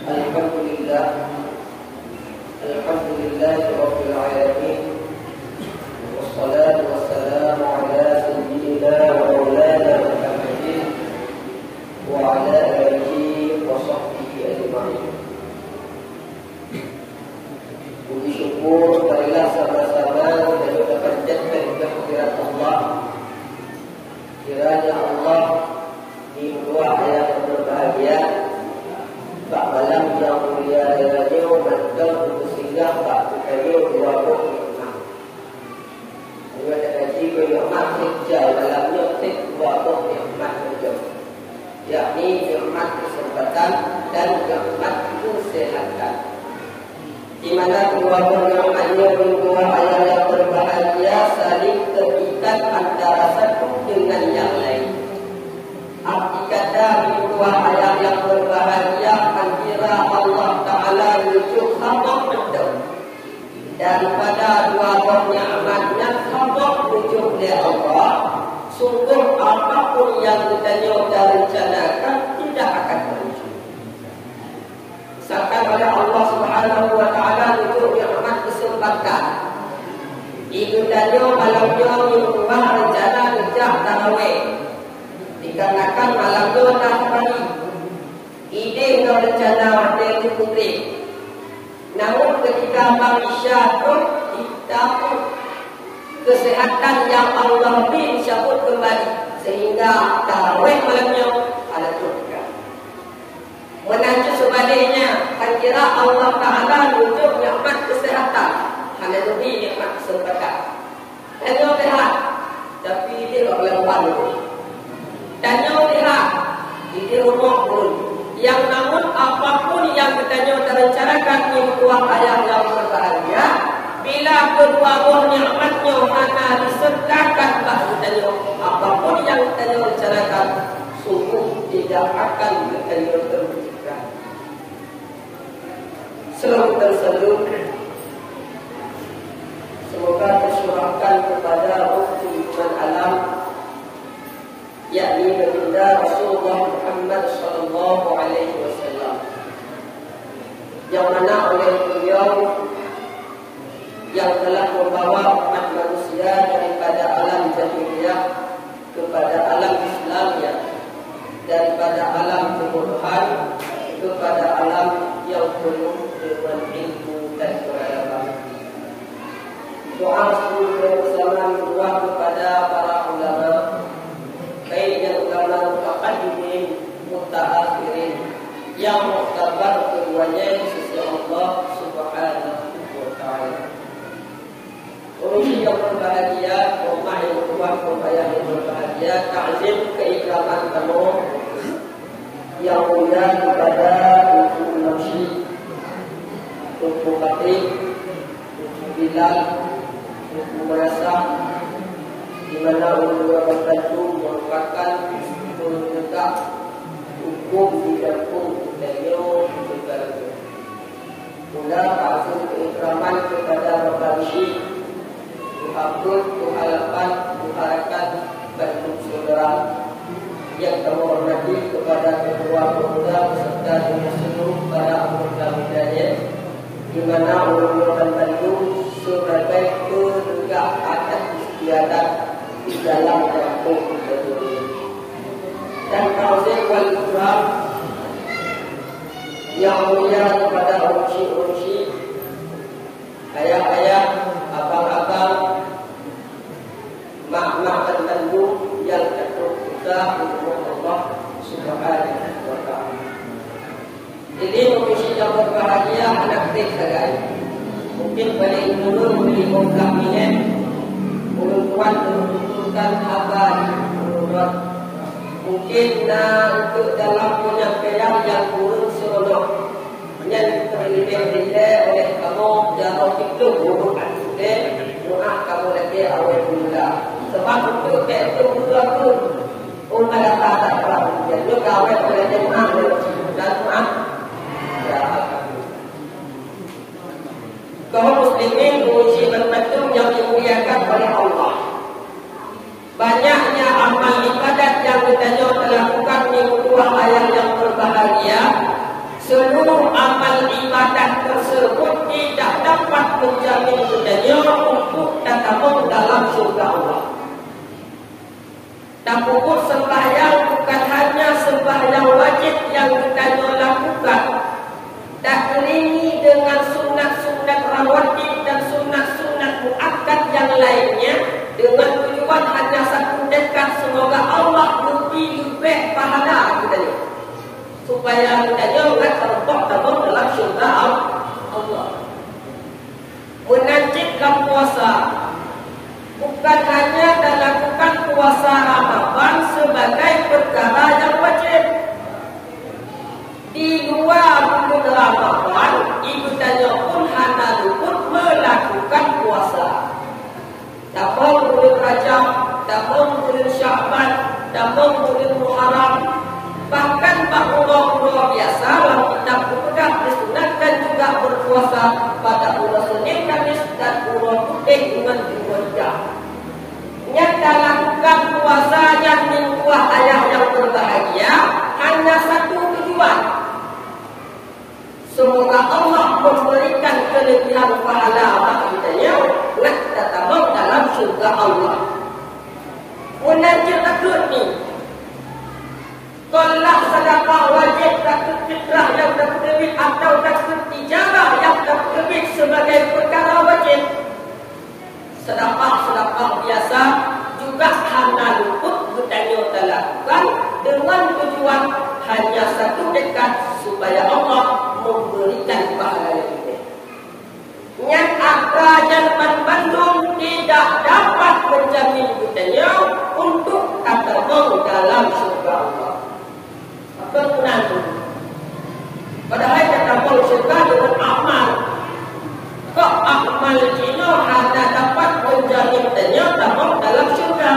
Alhamdulillah, Rabbil Alamin. Wassalatu wassalamu ala sayyidina wa maulana Muhammadin wa ala alihi wa sahbihi ajma'in. Puji syukur marilah sama-sama kita juga panjatkan kehadirat Allah. Kiranya Allah di dua ayat yang berbahagia, Pak malam yang mulia dengannya mantap untuk singgah Pak kayu dua puluh nikmat. Juga ada kaji nikmat hijau malamnya dua puluh nikmat hijau, yakni nikmat kesempatan dan nikmat kesehatan. Di mana kedua-dua nikmatnya dua ayat yang berbahagia saling terikat antara satu dengan yang lain. Arti kata dua ayat yang berbahagia kira Allah Ta'ala rujuk sabak betul. Daripada dua nikmatnya sabak rujuk dari Allah, sungguh apapun yang kita rencanakan tidak akan terwujud. Misalkan oleh Allah Subhanahu wa Ta'ala rujuk nikmat kesempatan. Ikutanya malamnya rumah rencana kerja tarawih. Dikarenakan malamnya dah pagi. Ide untuk rencana waktu itu putri. Namun ketika Bang Isya pun kita pun kesehatan yang Allah beri disambut kembali sehingga tarawih malamnya ada juga. Menancu sebaliknya, kan kira Allah Ta'ala wujud nikmat kesehatan, hanya lebih nikmat kesempatan. Hanya lihat, tapi dia tak boleh buat dulu. Dan yang lihat, dia rumah pun. Yang namun apapun yang kita rencanakan di dua ayat yang berbahagia, bila kedua buah nikmatnya hanya disertakan bahawa kita apapun yang kita rencanakan sungguh tidak akan kita terwujudkan. Selalu terseru, semoga tersurahkan kepada Rasul iman alam, yakni baginda Rasulullah Muhammad sallallahu alaihi wasallam, yang mana oleh beliau yang telah membawa umat manusia daripada alam jahiliyah kepada alam Islamiyah, daripada alam kebodohan kepada alam yang penuh dengan ilmu dan pengalaman. Doa seluruh bersama doa kepada para ulama, baik yang ulama mutaqaddimin, mutaakhirin, yang muktabar keduanya di sisi Allah Subhanahu wa Ta'ala. Urusi yang berbahagia, rumah yang berbuah, pembayar yang berbahagia, ta'zim keikraman kamu yang mulia kepada Tuan Namsi, Tuan Fatih, Tuan Bilal, Tuan Merasah, di mana ulama membantu merupakan menegak hukum di kampung Tenyo negara. Mula ta'zim keikraman kepada Bapak Syekh Abdul Tuhalapan Tuharakan Bantu Saudara yang kami hormati kepada ketua pemuda beserta dengan seluruh para anggota mudanya, di mana ulama Bantu sebagai penegak atas istiadat di dalam kampung Tenyo. Dan ta'zim wal ikram yang mulia kepada ursi-ursi, ayah-ayah, abang-abang, mak-mak dan tandu yang takut kita untuk Allah Subhanahu wa Ta'ala. Jadi mengisi yang berbahagia anak kecil sekali. Mungkin balik dulu beli orang minat, orang tuan menunjukkan kabar menurut. Mungkin untuk dalam penyampaian yang turun seronok, yang terlibat oleh kamu dalam itu bukan doa kamu lagi awal mula. Sebab untuk itu bukan pun umat datang tak jadi kawin oleh jemaah dan maaf. Ya, kaum muslimin uji berpetung yang dimuliakan oleh Allah. Banyaknya amal ibadat yang kita telah lakukan di dua ayat yang berbahagia. Seluruh menjamin budaya untuk datang dalam surga Allah. Dan pokok sembahyang bukan hanya sembahyang wajib yang kita lakukan, dan iringi dengan sunat-sunat rawatib dan sunat-sunat muakkad yang lainnya dengan tujuan hanya satu dekat, semoga Allah lebih pahala kita ni, supaya kita enggak terbawa dalam syurga Allah. Menanjibkan puasa bukan hanya dan lakukan puasa Ramadan sebagai perkara yang wajib. Di luar bulan Ramadan, ibadahnya pun hanya pun melakukan puasa. Dalam bulan Rajab, dalam bulan Sya'ban, dalam bulan Muharram, bahkan bulan biasa dalam kitab Bukhari disunatkan juga berpuasa pada bulan Senin, Kamis dan bulan Putih dengan Dzulhijjah. Nyata lakukan puasanya mingguah ayah yang berbahagia hanya satu tujuan, semoga Allah memberikan kelebihan pahala baganya nak datang dalam surga Allah. Munajat takut ni, tolak sedekah wajib, takut fitrah yang terkebit atau takut tijarah yang terkebit sebagai perkara wajib. Sedekah biasa juga hanya luput budaya terlakukan dengan tujuan hanya satu dekat, supaya Allah memberikan pahala itu. Yang akan Bandung tidak dapat menjamin budaya untuk tergabung dalam surga Allah. Apa gunanya itu? Padahal tergabung surga dengan amal. Kok amal itu hanya dapat menjamin budaya tergabung dalam surga?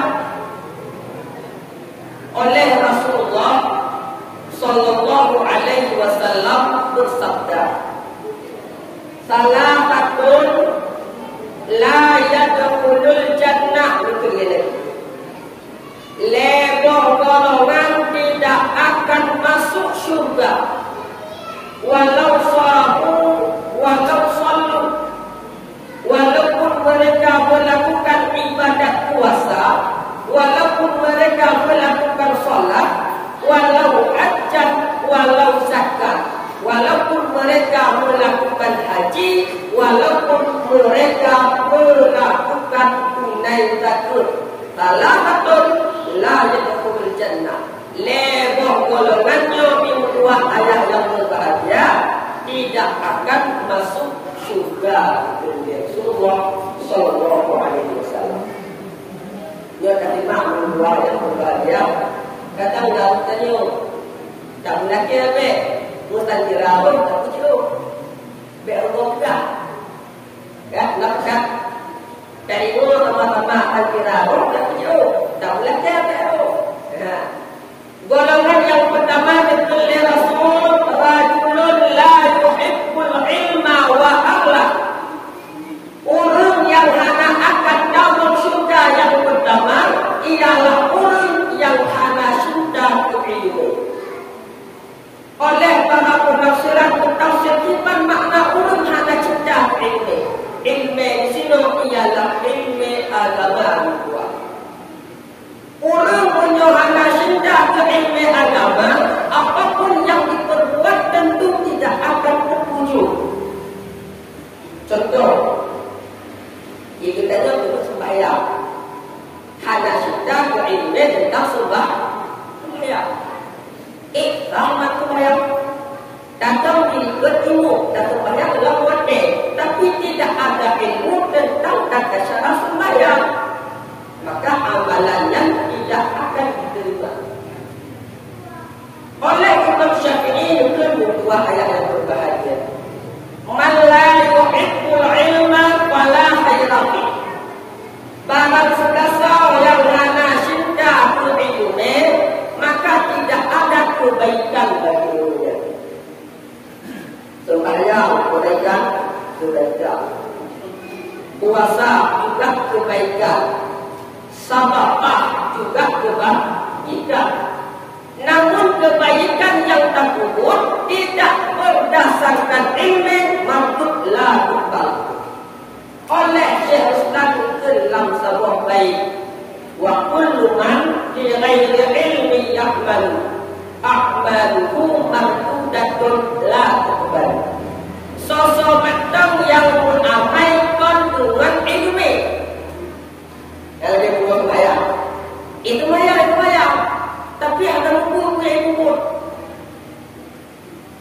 Oleh Rasulullah Sallallahu Alaihi Wasallam bersabda, salafatun la yadkhulul jannah, lebih golongan tidak akan masuk surga, walau sahu, walau salu, walaupun mereka melakukan ibadat puasa, walaupun mereka melakukan salat, walau hajjat, walau zakat, walaupun mereka melakukan haji, walaupun mereka melakukan tunai zakat. Salafatun la yadkhulul jannah, lebih golongannya dua ayah yang berbahagia tidak akan masuk surga. Rasulullah Sallallahu Alaihi Wasallam dia terima dua yang berbahagia. Kata enggak tanya, tak laki apa? Mutan dirawat tak pujuk. Be Allah enggak. Ya, nak dari dulu teman-teman dirawat tak pujuk. Tak laki apa? Ya. Golongan yang pertama ditulis Rasul, rajulun la yuhibbul ilma wa akhlaq. Orang yang hanya akan dapat surga yang pertama ialah orang yang hanya sudah berilmu. Oleh para penafsiran mentafsirkan makna orang hanya cinta ilmu. Ilmu di sini ialah ilmu agama. Orang punya hanya cinta ke ilmu agama, apapun yang diperbuat tentu tidak akan berujung. Contoh, jika kita untuk sembahyang, hanya sudah berilmu tentang sembahyang. Rahmat sembahyang datang berilmu dan sembahyang dalam wajib, tapi tidak ada ilmu tentang tata cara sembahyang, maka amalannya tidak akan diterima. Oleh Imam Syafi'i itu dua ayat yang berbahagia. Man la yuhibbul ilma fala khaira fi. Barang siapa yang hanya cinta ilmu, maka tidak ada kebaikan baginya. Sembahyang kebaikan, puasa juga kebaikan, sedekah juga kebaikan. Namun kebaikan yang terkubur tidak berdasarkan ilmu, maksudlah bukan.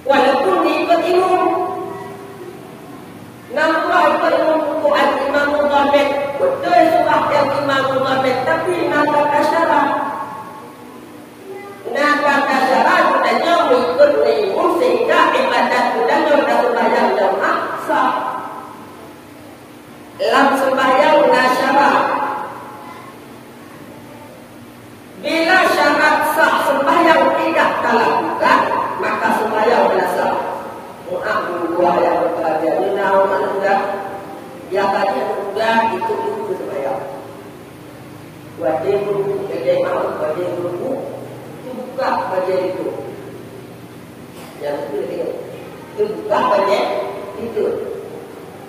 walaupun diikut imam. Nampak ikut imam Quran, Imam Mudhamid, betul surah yang Imam Mudhamid, tapi nak kata syarat. Nak kata syarat katanya mengikut imam sehingga ibadat dan sembahyang jamaah sah. Dalam sembahyang syarat. Bila syarat sah sembahyang tidak terlakukan, maka sembahyang sah. Maaf dua yang berkata ni nama manusia yang tadi muda itu sembahyang. Wajib guru, wajib mau, wajib guru itu buka wajib itu. Yang itu buka wajib itu.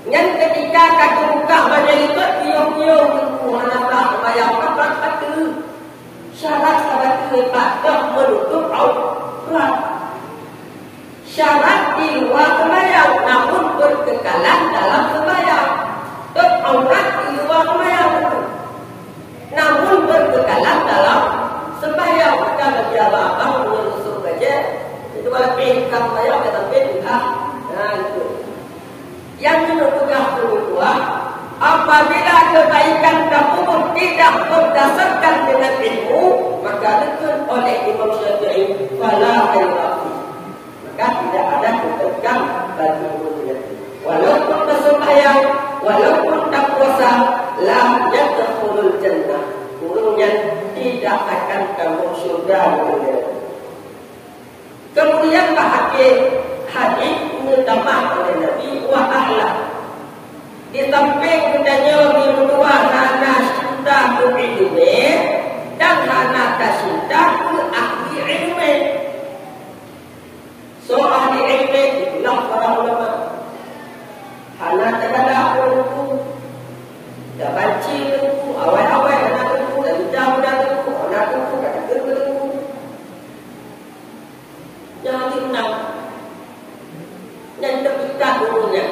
Yang ketika kata buka wajib itu, tiup-tiup itu mana tak sembahyang apa itu. Syarat sahabat tak menutup aurat. Syarat di luar sembahyang namun berkekalan dalam sembahyang. Aurat di luar sembahyang namun berkekalan dalam sembahyang. Maka bagi abang-abang menyusul saja itu kalau pihak sembahyang kata pihak. Nah itu. Yang menutupkan kedua, apabila kebaikan kamu tidak berdasarkan dengan ilmu, maka dikut oleh Imam Syafi'i fala khairat. Tidak ada ketegang bagi mulia. Walaupun bersembahyang, walaupun tak puasa, la yadkhulul jannah. Gurunya tidak akan kamu surga mulia. Kemudian bahagia hadis ditambah oleh Nabi wa ahla. Di samping katanya berdua hana cinta ke ilmu dan hana cinta ke ahli ilmu. So ahli ilmu itulah para ulama. Hana tak ada aku, dah baca aku, awal-awal anak aku, dah jauh dah aku, anak aku dah kerja aku. Jangan diundang, yang terpikat dulunya.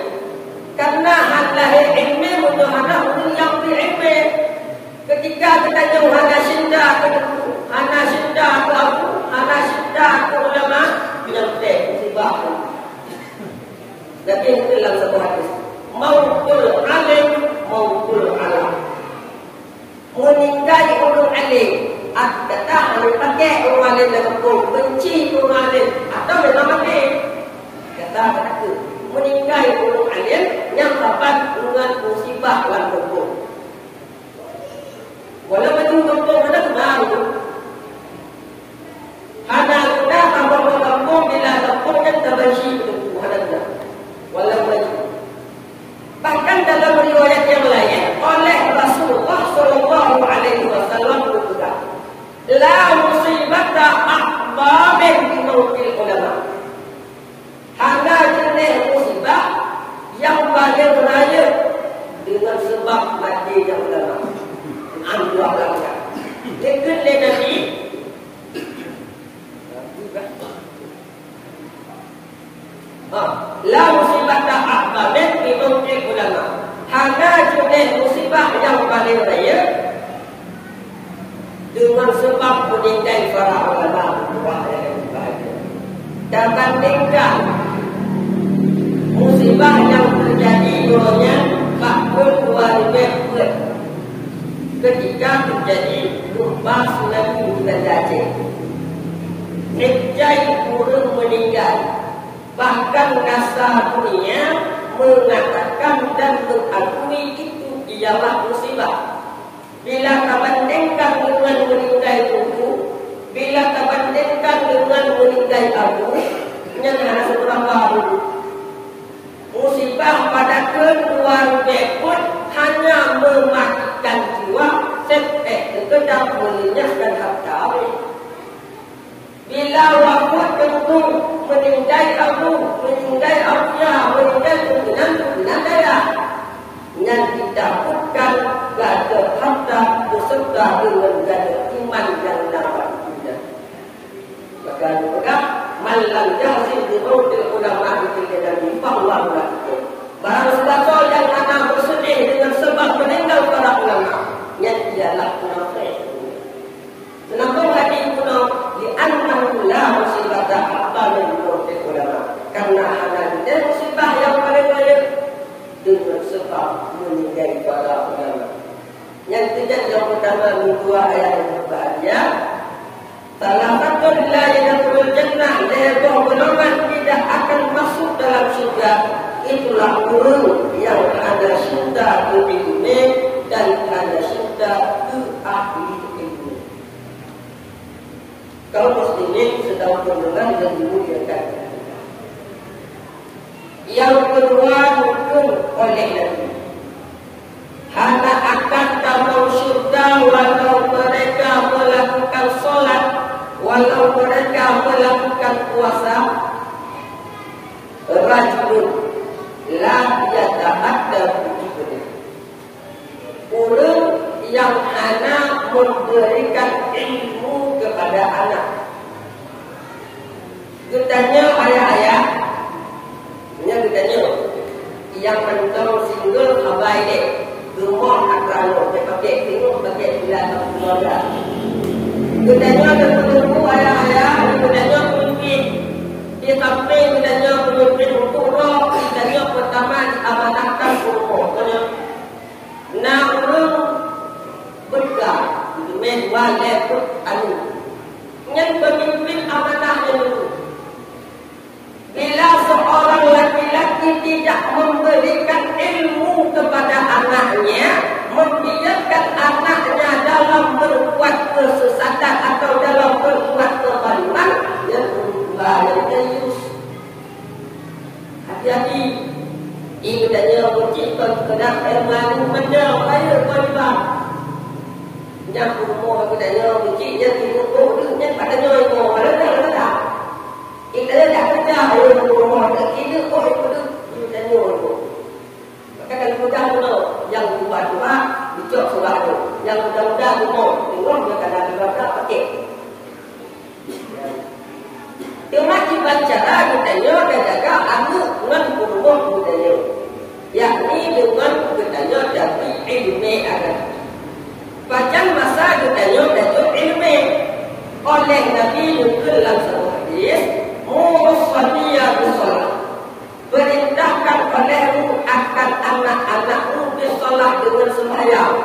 Karena hana ilmu untuk hana ulun yang berilmu. Ketika kita jauh hana cinta aku, hana cinta aku, hana cinta aku ulama. Menyertai musibah. Tapi itu dalam satu hadis. Mautul alim, mautul alam. Meninggal ulul alim. Kata alim pakai ulul alim dalam kau benci ulul alim atau memang mati. Kata itu. Meninggal ulul alim yang dapat dengan musibah dalam kau. Walaupun kau ada benar itu. Hana kita tambah kampung bila kampung kan terbenci hadapnya. Walaupun bahkan dalam riwayat yang lain oleh Rasulullah sallallahu alaihi wasallam berkata, la musibata akbar min mautil ulama. Hana jenis musibah yang paling raya dengan sebab matinya ulama. Amdullah langkah. Dekatlah Nabi. La musibah tak akbar min mautil ulama. Hana jenis musibah yang paling raya dengan sebab meninggal para ulama. Dan bandingkan musibah yang terjadi dulunya tahun 2004 ketika terjadi gempa tsunami di Banda Aceh. Hijai turun meninggal. Bahkan NASA dunia mengatakan dan mengakui itu ialah musibah. Bila terbandingkan dengan meninggal itu, bila terbandingkan dengan meninggal Abu, yang ada seberapa dulu. Musibah pada kedua pun hanya mematikan jiwa, sekedar melenyapkan harta. Bila wafat tentu meninggal Abu, meninggal Abiyah, meninggal pimpinan daerah yang ditakutkan gada harta beserta dengan gada iman yang dapat kita. Maka malam jahsil di mautil ulama itu dan dipawang lakukan. Barang siapa yang anak bersedih dengan sebab meninggal para ulama, yang ialah munafik. Kenapa hadis kuno? Li'annahu la musibata hatta min mautil ulama. pertama dua ayat yang berbahagia. Salah satu nilai yang berjannah yaitu golongan tidak akan masuk dalam surga. Itulah guru yang ada surga ke dunia dan ada surga ke akhir itu. Kaum muslimin sedang mendengar dan dimuliakan. Yang kedua hukum oleh Nabi. Hanya akan kamu surga walau mereka melakukan solat, walau mereka melakukan puasa. Rajulun la yata'adda bujibnya. Orang yang hanya memberikan ilmu kepada anak. Getanya ayah-ayah, getanya yang mentong single kabai dek. Rumah akrano, dia pakai tengok, pakai bilang keluarga. Kedanya ada penunggu ayah-ayah, kedanya pemimpin. Dia sampai kedanya pemimpin untuk roh, kedanya pertama diamanahkan rumah. Nah, orang bergah, dua leput anu. Yang pemimpin amanahnya itu. Bila seorang laki-laki tidak memberikan ilmu kepada anaknya, membiarkan anaknya dalam berbuat kesesatan atau dalam berbuat kebalikan, yang berbahaya Yus. Hati-hati. Ibu tanya mencipta kedak emanu menjauh air beriman. Yang rumah aku tanya mencipta tidur kodenya padanya itu ada tak? Kita dah kerja ayah rumah kita kau itu tanya tu. Maka kalau mudah tu yang tua-tua dicok surah tu, yang muda-muda tengok dia kadang-kadang pakai. Dia macam baca kita tanya dia jaga anak dengan rumah kita tanya. Yakni dengan kita tanya dari ilmu agama. Baca masa kita tanya dari ilmu oleh Nabi dalam satu hadis. Musalliya bersolat. Perintahkan olehmu akan anak-anakmu bersolat dengan sembahyang.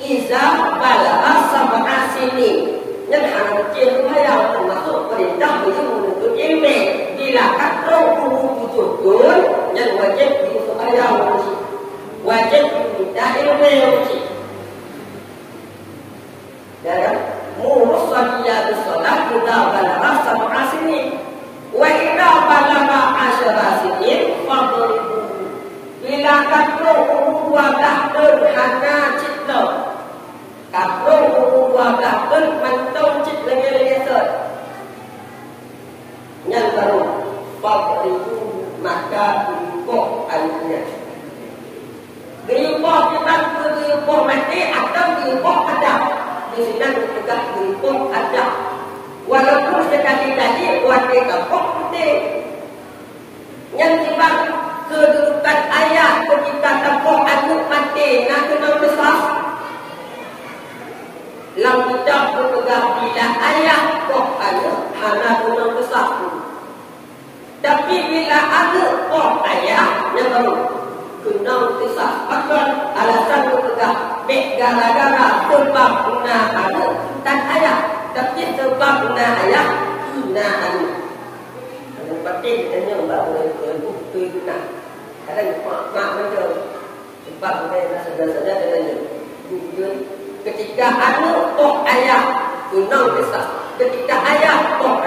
Iza balagha sab'a sinin. Yang anak kecil sembahyang termasuk perintah itu menuntut ilmu. Bila kata betul-betul yang wajib di sembahyang wajib diminta ilmu. Dan musalliya bersolat kita balagha sab'a sinin. Wa idza balagha 'ashara sinin fadribu. Bila kata dah hana cipta. Kata dah mantau cip lagi set. Yang baru fadribu maka diukur ayatnya. Diukur kita diukur mati atau diukur adab. Di sini juga diukur adab. Walaupun sekali-kali buat kita putih. Yang tiba kedudukan ayah ketika tepuk anak mati nak kena besar. Lam tidak berpegang bila ayah kok anak anak kena besar. Tapi bila anak kok ayah yang baru kena besar. Bahkan alasan berpegang baik gara-gara sebab guna anak dan ayah. Tapi sebab guna ayah guna anak. Yang penting kita baru bukti guna. Kadang mak macam sebab guna sedar-sedar katanya. Ketika anak kok ayah guna besar. Ketika ayah kok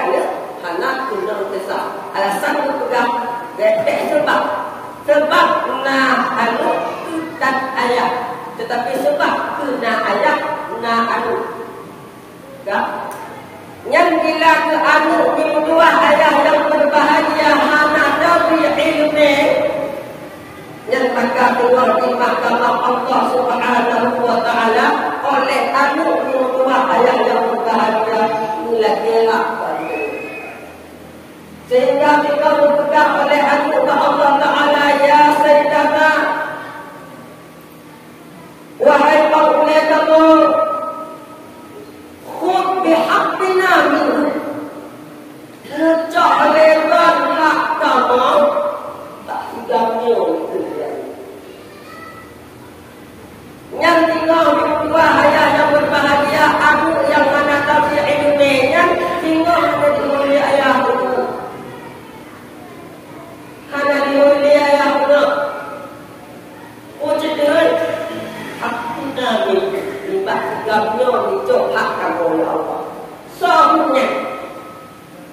anak guna besar. Alasan berpegang baik sebab. Sebab guna anak dan ayah. Tetapi sebab guna ayah guna anak. Tak? Yang bila ke anak dua ayah yang berbahagia hana dari ilmu yang maka keluar di mahkamah Allah Subhanahu wa taala oleh anak dua ayah yang berbahagia nilai gelap sehingga kita berpegang oleh anak Allah taala ya sayyidana wahai kaulah kamu khud bihaqqina minhu kecaleran hak kamu tak hidangnya yang tinggal di dua ayat sebabnya dicohakkan oleh Allah. Semuanya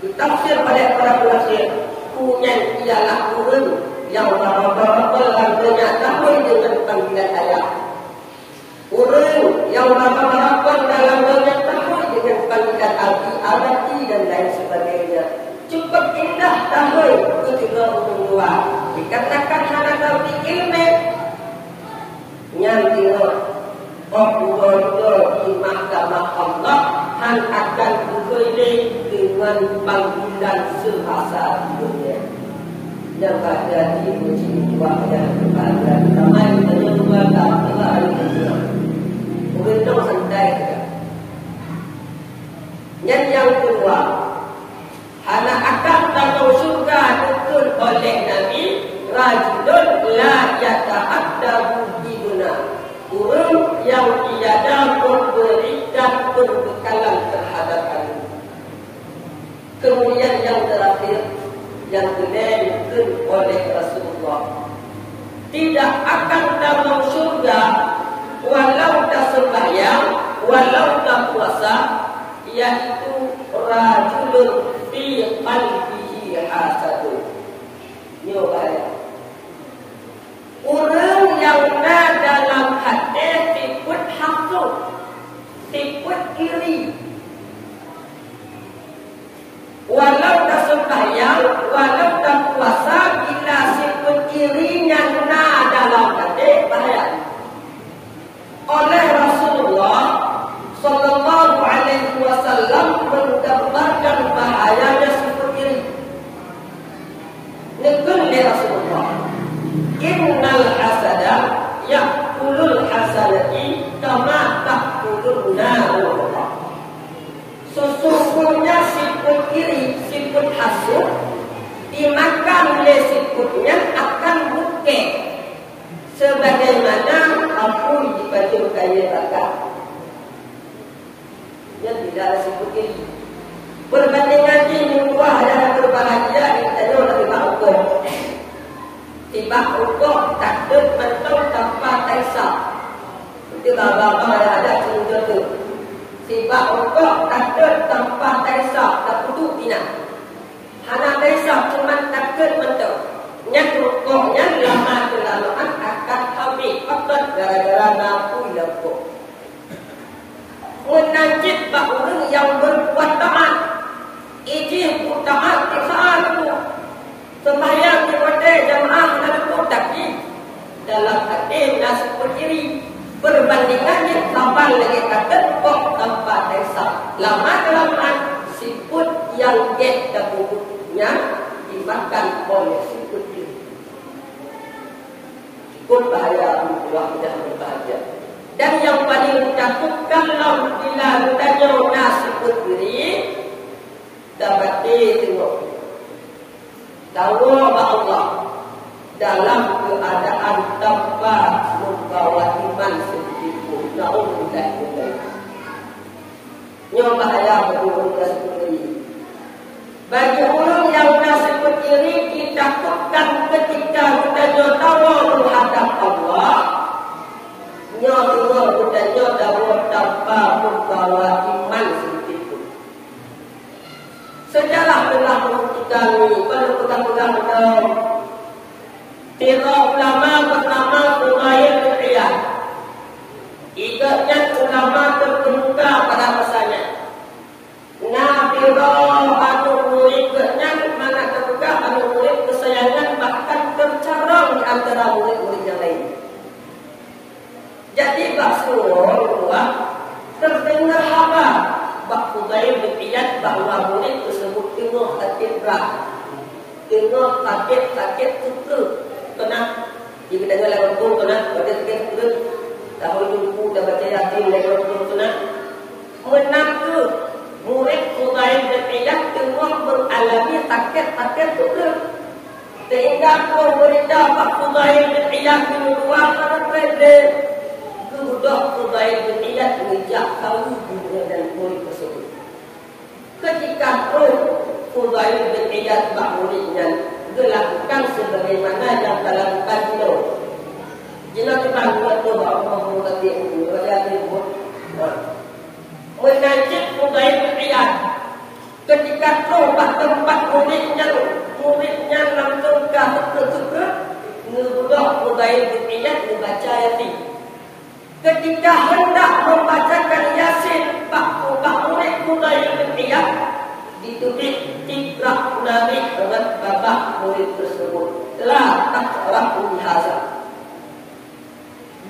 ditafsir pada para penafsir, punya ialah urang yang berapa-apa langkahnya tahu dengan panggilan ayat. Urang yang berapa-apa dalam langkahnya tahu dengan panggilan arti dan lain sebagainya. Cukup indah tahu ketika urang luar. Dikatakan hana tahu ilmu yang dia Allah di mahkamah Allah han akan berkeliling dengan panggilan sehasa dunia. Yang pada di jiwa yang kepada ramai menyebut tak telah ada. Begitu santai. Yang kedua, hana akan tahu surga betul oleh Nabi rajulun la yata'addabu biduna. Urang yang tiada memberikan perbekalan terhadap kami. Kemudian yang terakhir, yang dilakukan oleh Rasulullah, tidak akan dalam surga walau tak sembahyang, walau tak puasa, yaitu rajulun fi qalbihi hasadun. Nyoba orang yang ada dalam hati sifat hasud, sifat iri. Walau tak sembahyang, walau tak puasa, bila sifat irinya ada dalam hati, bahaya. Oleh Rasulullah sallallahu alaihi wasallam menggambarkan bahayanya sifat iri. Nekun oleh Rasulullah, innal hasada ya'kulul hasanati kama ta'kulun naru. Sesungguhnya sifat iri, sifat hasud dimakan oleh sifatnya akan bukit sebagaimana api dibaju kayu bakar. Dia tidak ada sifat iri. Berbandingan ini buah dan berbahagia ditanya oleh hukum. Tiba hukum takut mentok tanpa taisah. Itu bapa-bapa yang ada cerita tu. Tiba hukum takut tanpa taisah, tak putus bina. Hana taisah cuma takut mentok. Yang hukumnya lama-kelamaan akan habis. Faktor gara-gara nafsu lepuk. Menanjit orang yang berbuat taat. Ijih taat kesalahan itu. Sembahyang kepada jamaah dan tapi dalam hati nasib berdiri berbandingannya tambah lagi kata kok tanpa desa lama kelamaan siput yang get terbunuhnya dimakan oleh siput itu. Pun bahaya buah tidak berbahagia. Dan yang paling takutkan kalau bila ditanya nasib berdiri dapat tengok tahu Allah dalam keadaan tanpa membawa iman sedikitpun. Na'udzubillah. Nyoba bahaya bagi orang nasib. Bagi orang yang nasib ini ditakutkan ketika kita tahu terhadap Allah. Nyoba kita tahu tanpa membawa iman sedikitpun. Sejarah telah membuktikan pada pegang-pegang tiga ulama bernama Fudail bin Iyad. Iganya ulama terkemuka pada masanya. Nabi anu muridnya mana terbuka anu murid kesayangan bahkan tercarang di antara murid-murid yang lain. Jadi Rasulullah terdengar kabar Fudail bin Iyad bahawa murid tersebut tengah sakit-berat, tengah sakit-sakit suka. Kena jika kita dalam hukum kena pada sakit perut tahun jumpu dah baca yakin dalam hukum kena menakut murid Fudail bin Iyad tengah mengalami sakit-sakit perut sehingga kau berita Pak Fudail bin Iyad keluar pada presiden kemudian Fudail bin Iyad mengejak tahu dan murid tersebut. Ketika Fudail bin Iyad muridnya dilakukan sebagaimana yang dalam Jino kita buat tu bahawa Allah mengatakan itu, menajib Fudail bin Iyad. Ketika keluar tempat muridnya langsung ke ngebudak Fudail bin Iyad membaca Yasin. Ketika hendak membacakan Yasin, Pak murid Fudail bin Iyad ditulis Iqra Nabi dengan bapak murid tersebut. La taqra'u bihadza.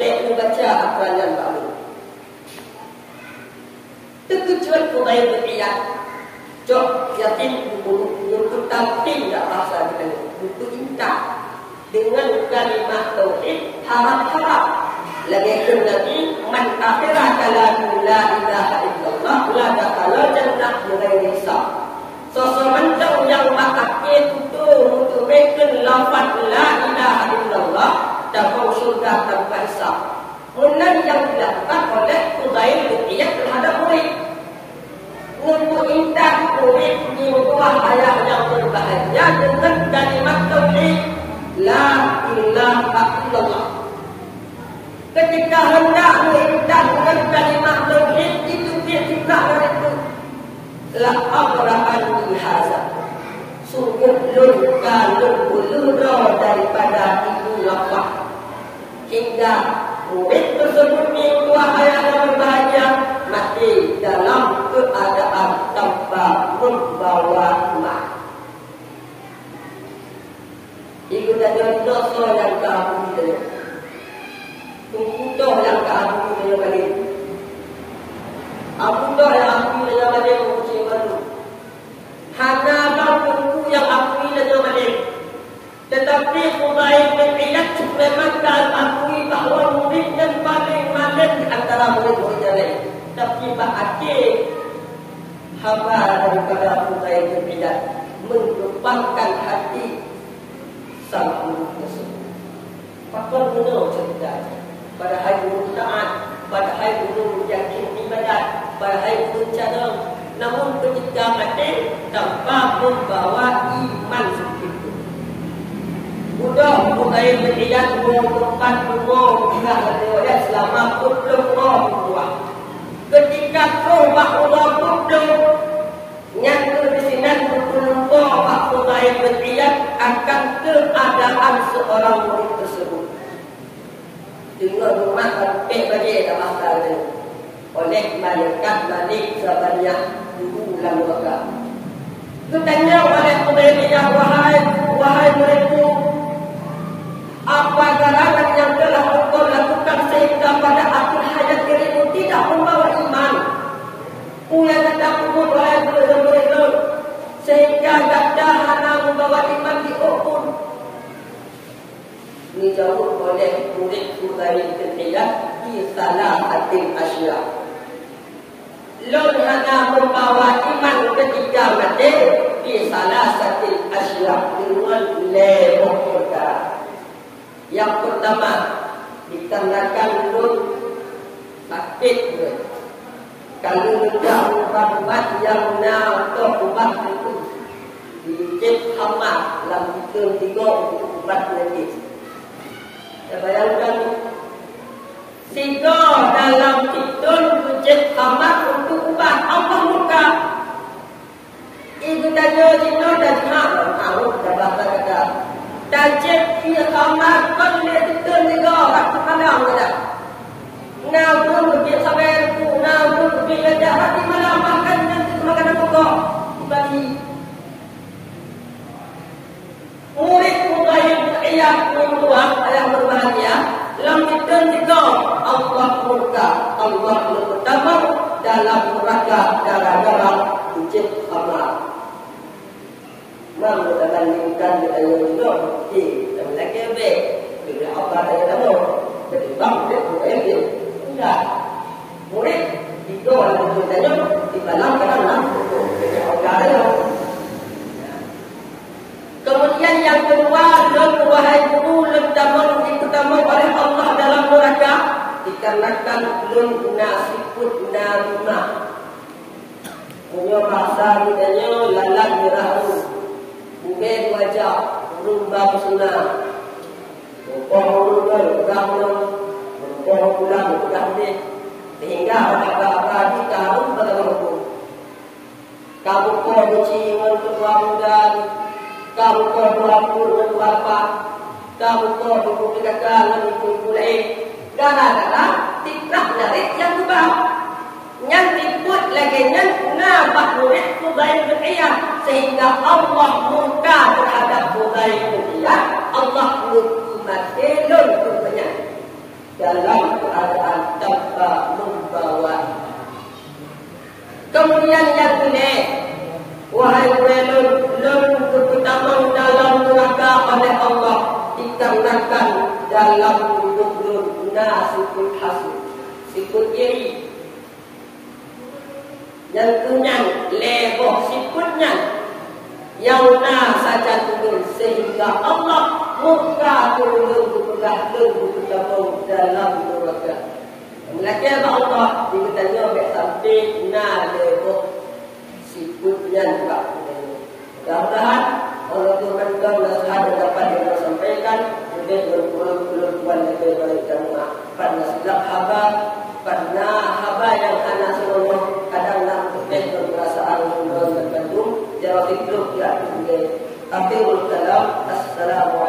Dek membaca Al-Quran baru. Terkejut Fudail bin Iyad. Jok Yasin buku talqin tak bahasa kita. Buku intak dengan kalimat tauhid harap-harap. Lagi Nabi man akhirah kalam la ilaha illallah la dakhala jannah bighairi hisab. Seseorang yang makakin itu menguturkan lafaz la ilaha illallah dan masuk surga tanpa hisab. Kemudian yang dilakukan oleh Fudail bin Iyad terhadap murid. Untuk indah murid di bawah ayat yang berbahagia dengan kalimat tauhid la ilaha illallah. Ketika hendak mengindah dengan kalimat tauhid itu dia tidak mereka la abra'an bihadza. Sungguh lulur daripada itu lafaz hingga murid tersebut itu ayat yang berbahagia mati dalam keadaan tanpa membawa iman. Itu adalah dosa yang keagungan. Tunggu yang keagungan balik. Abudah yang keagungan balik menguji baru. Hanya tunggu yang keagungan balik. Tetapi Fudail bin Iyad memang akui bahawa murid yang paling malas di antara murid-murid yang lain. Tapi berarti hamba daripada Fudail bin Iyad mengembangkan hati sang guru tersebut. Pakar guru ceritanya. Pada hari guru taat, pada hari guru yakin ibadat, pada hari guru cadang. Namun ketika mati tanpa membawa iman seperti. Udah Fudail bin Iyad mengumpulkan umur juga riwayat selama 20 buah. Ketika Pak Allah nyata di sini berkumpul Pak Fudail bin Iyad akan keadaan seorang murid tersebut. Dengan rumah sampai bagi ada masalah ini oleh malaikat Malik Zabaniyah guru lembaga. Bertanya oleh Fudail bin Iyad, wahai muridku, apa gerangan yang telah engkau lakukan sehingga pada akhir hayat dirimu tidak membawa iman? Yang tidak membawa itu sehingga tidak hanya membawa iman di Uhud. Dijawab oleh murid Fudail bin Iyad di salah hati asya. Lon hanya membawa iman ketika mati di salah hati asya dengan lebih perkara. Yang pertama, dikarenakan lun sakit. Kalau tidak ubat yang nak ubat itu dicek hama dalam tiga untuk ubat lagi. Saya bayangkan tiga dalam tidur dicek hama untuk ubat Allah muka. Itu tanya tidur dan tahu dah bahasa kata. Tajib ia kamar kan dia tidur juga kat malam dah. Nak pun dia sampai ku, nak pun dia dah hati malam makan nanti makan pokok bagi. Murid Fudail bin Iyad membuat ayat berbahagia. Dalam tidur juga Allah murka, Allah pertama dalam neraka gara-gara ujib kamar. Mana bandingkan dengan yang itu, dan lagi baik. Bila apa yang tahu, jadi bangkit murid enggak. Murid itu orang bertanya di dalam kadang jadi apa yang. Kemudian yang kedua, dan wahai guru lentaman diketahui oleh Allah dalam neraka dikarenakan lun nasibut namimah. Punya bahasa ditanya lalat merahu. Bukan wajah rumah sunnah. Bukan rumah pulang, bukan pulang, bukan deh. Sehingga apa-apa kita harus berhukum. Kamu kau benci dengan kedua mudan, kamu kau berlaku dengan bapa, kamu kau berbuat gagal dengan ibu lain. Gara-gara tidak dari yang kebal. Yang dibuat lagi yang nampak murid Fudail bin Iyad, sehingga Allah murka terhadap Fudail bin Iyad. Allah menghukumat elon rupanya dalam keadaan tanpa membawa. Kemudian yang ini, wahai welun, pertama dalam neraka oleh Allah dikarenakan dalam tubuhnya sikut hasud, sikut iri. Yang kenyang, leboh sikutnya yang saja turun sehingga Allah murka turun berpegang dalam neraka. Melainkan Allah dikatanya baik sampai leboh sikutnya juga. Mudah-mudahan Allah turunkan nasihat yang dapat kita sampaikan lebih berpuluh-puluh lebih baik semua. Pada silap haba, pada haba yang anak seluruh kadang lebih berperasaan tergantung jawab itu ya. Akhirul kalam. Assalamualaikum.